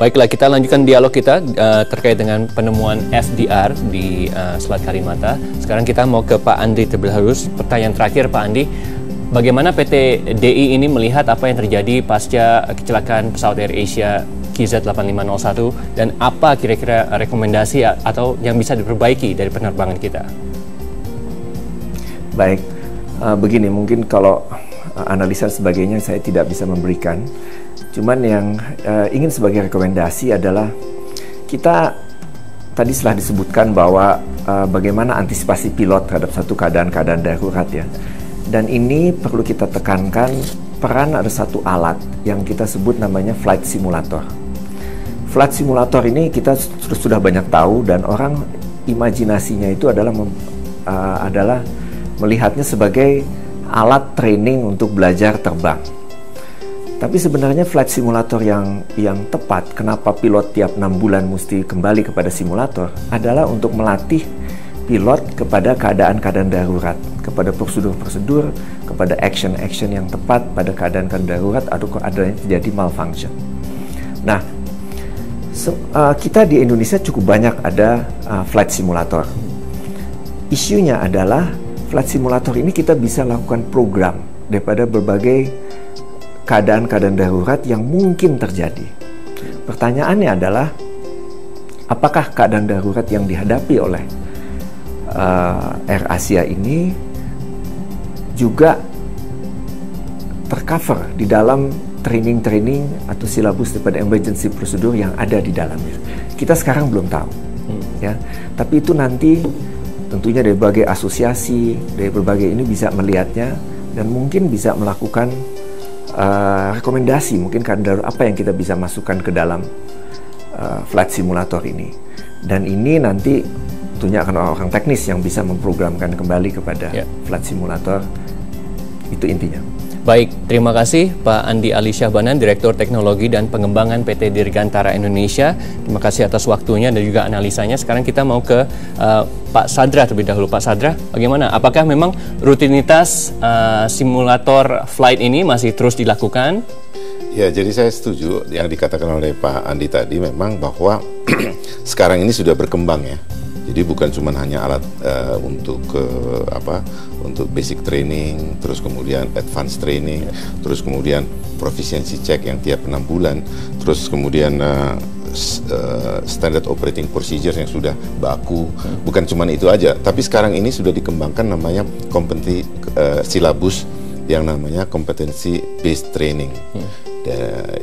Baiklah, kita lanjutkan dialog kita terkait dengan penemuan FDR di Selat Karimata. Sekarang kita mau ke Pak Andri terlebih dahulu. Pertanyaan terakhir, Pak Andri. Bagaimana PT DI ini melihat apa yang terjadi pasca kecelakaan pesawat AirAsia KZ8501 dan apa kira-kira rekomendasi atau yang bisa diperbaiki dari penerbangan kita? Baik, begini, mungkin kalau analisa sebagainya saya tidak bisa memberikan. Cuman yang ingin sebagai rekomendasi adalah kita tadi setelah disebutkan bahwa bagaimana antisipasi pilot terhadap satu keadaan-keadaan darurat ya. Dan ini perlu kita tekankan, peran ada satu alat yang kita sebut namanya flight simulator. Flight simulator ini kita sudah banyak tahu dan orang imajinasinya itu adalah melihatnya sebagai alat training untuk belajar terbang. Tapi sebenarnya flight simulator yang tepat, kenapa pilot tiap 6 bulan mesti kembali kepada simulator, adalah untuk melatih pilot kepada keadaan-keadaan darurat, kepada prosedur-prosedur, kepada action-action yang tepat pada keadaan-keadaan darurat atau adanya terjadi malfunction. Nah, kita di Indonesia cukup banyak ada flight simulator. Isunya adalah flight simulator ini kita bisa lakukan program daripada berbagai keadaan-keadaan darurat yang mungkin terjadi. Pertanyaannya adalah, apakah keadaan darurat yang dihadapi oleh AirAsia ini juga tercover di dalam training-training atau silabus daripada emergency procedure yang ada di dalamnya? Kita sekarang belum tahu, ya. Tapi itu nanti tentunya dari berbagai asosiasi, dari berbagai ini bisa melihatnya dan mungkin bisa melakukan rekomendasi mungkin kadar apa yang kita bisa masukkan ke dalam flight simulator ini. Dan ini nanti tentunya akan orang teknis yang bisa memprogramkan kembali kepada flight simulator. Itu intinya. Baik, terima kasih Pak Andi Ali Syahbanan, Direktur Teknologi dan Pengembangan PT Dirgantara Indonesia. Terima kasih atas waktunya dan juga analisanya. Sekarang kita mau ke Pak Sadra terlebih dahulu. Pak Sadra, bagaimana? Apakah memang rutinitas simulator flight ini masih terus dilakukan? Ya, jadi saya setuju yang dikatakan oleh Pak Andi tadi, memang bahwa sekarang ini sudah berkembang ya. Jadi bukan cuma hanya alat untuk untuk basic training, terus kemudian advanced training, terus kemudian proficiency check yang tiap 6 bulan, terus kemudian standard operating procedures yang sudah baku. Bukan cuma itu aja, tapi sekarang ini sudah dikembangkan namanya kompetensi silabus yang namanya competency based training.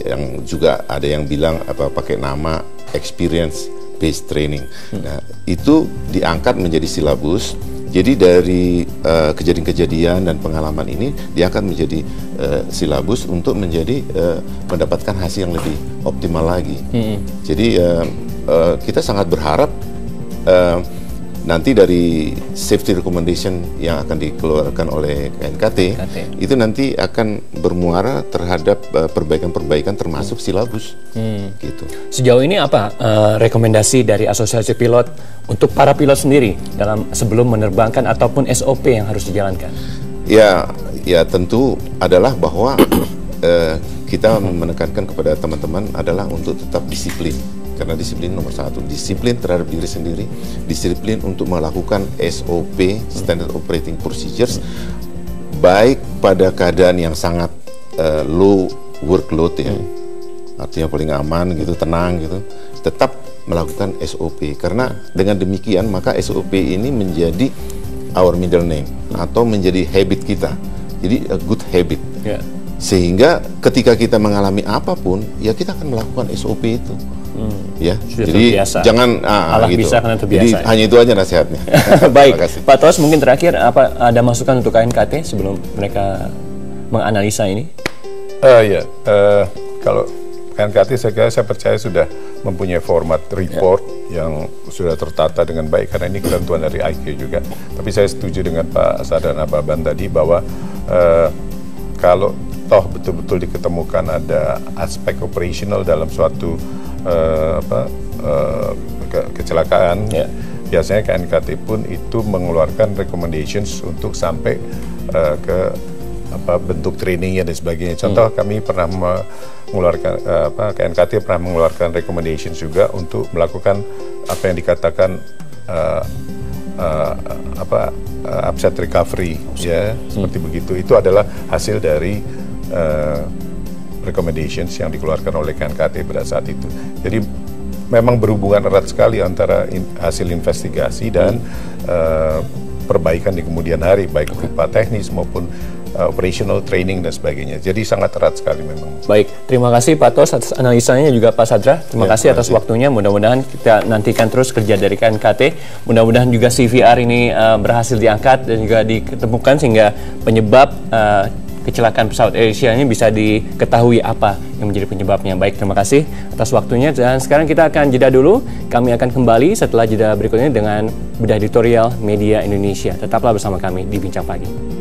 Yang juga ada yang bilang pakai nama experience based training. Nah, itu diangkat menjadi silabus. Jadi dari kejadian-kejadian dan pengalaman ini diangkat menjadi silabus untuk menjadi mendapatkan hasil yang lebih optimal lagi. Jadi kita sangat berharap nanti dari safety recommendation yang akan dikeluarkan oleh KNKT itu nanti akan bermuara terhadap perbaikan-perbaikan termasuk silabus. Gitu. Sejauh ini apa rekomendasi dari Asosiasi Pilot untuk para pilot sendiri dalam sebelum menerbangkan ataupun SOP yang harus dijalankan? Ya tentu adalah bahwa kita menekankan kepada teman-teman adalah untuk tetap disiplin. Karena disiplin nomor satu, disiplin terhadap diri sendiri, disiplin untuk melakukan SOP, Standard Operating Procedures, baik pada keadaan yang sangat low workload ya, artinya paling aman gitu, tenang gitu, tetap melakukan SOP. Karena dengan demikian maka SOP ini menjadi our middle name atau menjadi habit kita, jadi a good habit. Sehingga ketika kita mengalami apapun, ya kita akan melakukan SOP itu. Ya, jadi terbiasa. Jangan gitu. Bisa karena terbiasa. Jadi hanya itu aja nasihatnya. Baik, Pak Tos, mungkin terakhir apa ada masukan untuk KNKT sebelum mereka menganalisa ini? Kalau KNKT saya percaya sudah mempunyai format report yang sudah tertata dengan baik karena ini ketentuan dari IQ juga. Tapi saya setuju dengan Pak Sadran Ababan tadi bahwa kalau toh betul-betul diketemukan ada aspek operasional dalam suatu kecelakaan, biasanya KNKT pun itu mengeluarkan recommendations untuk sampai ke bentuk trainingnya dan sebagainya. Contoh kami pernah mengeluarkan KNKT pernah mengeluarkan recommendations juga untuk melakukan apa yang dikatakan upset recovery, ya seperti begitu. Itu adalah hasil dari recommendations yang dikeluarkan oleh KNKT pada saat itu. Jadi memang berhubungan erat sekali antara hasil investigasi dan perbaikan di kemudian hari, baik berupa teknis maupun operational training dan sebagainya. Jadi sangat erat sekali memang. Baik, terima kasih Pak Tos atas analisanya, juga Pak Sadra. Terima kasih atas waktunya. Mudah-mudahan kita nantikan terus kerja dari KNKT. Mudah-mudahan juga CVR ini berhasil diangkat dan juga ditemukan sehingga penyebab kecelakaan pesawat AirAsia ini bisa diketahui apa yang menjadi penyebabnya. Baik, terima kasih atas waktunya. Dan sekarang kita akan jeda dulu. Kami akan kembali setelah jeda berikutnya dengan bedah editorial Media Indonesia. Tetaplah bersama kami di Bincang Pagi.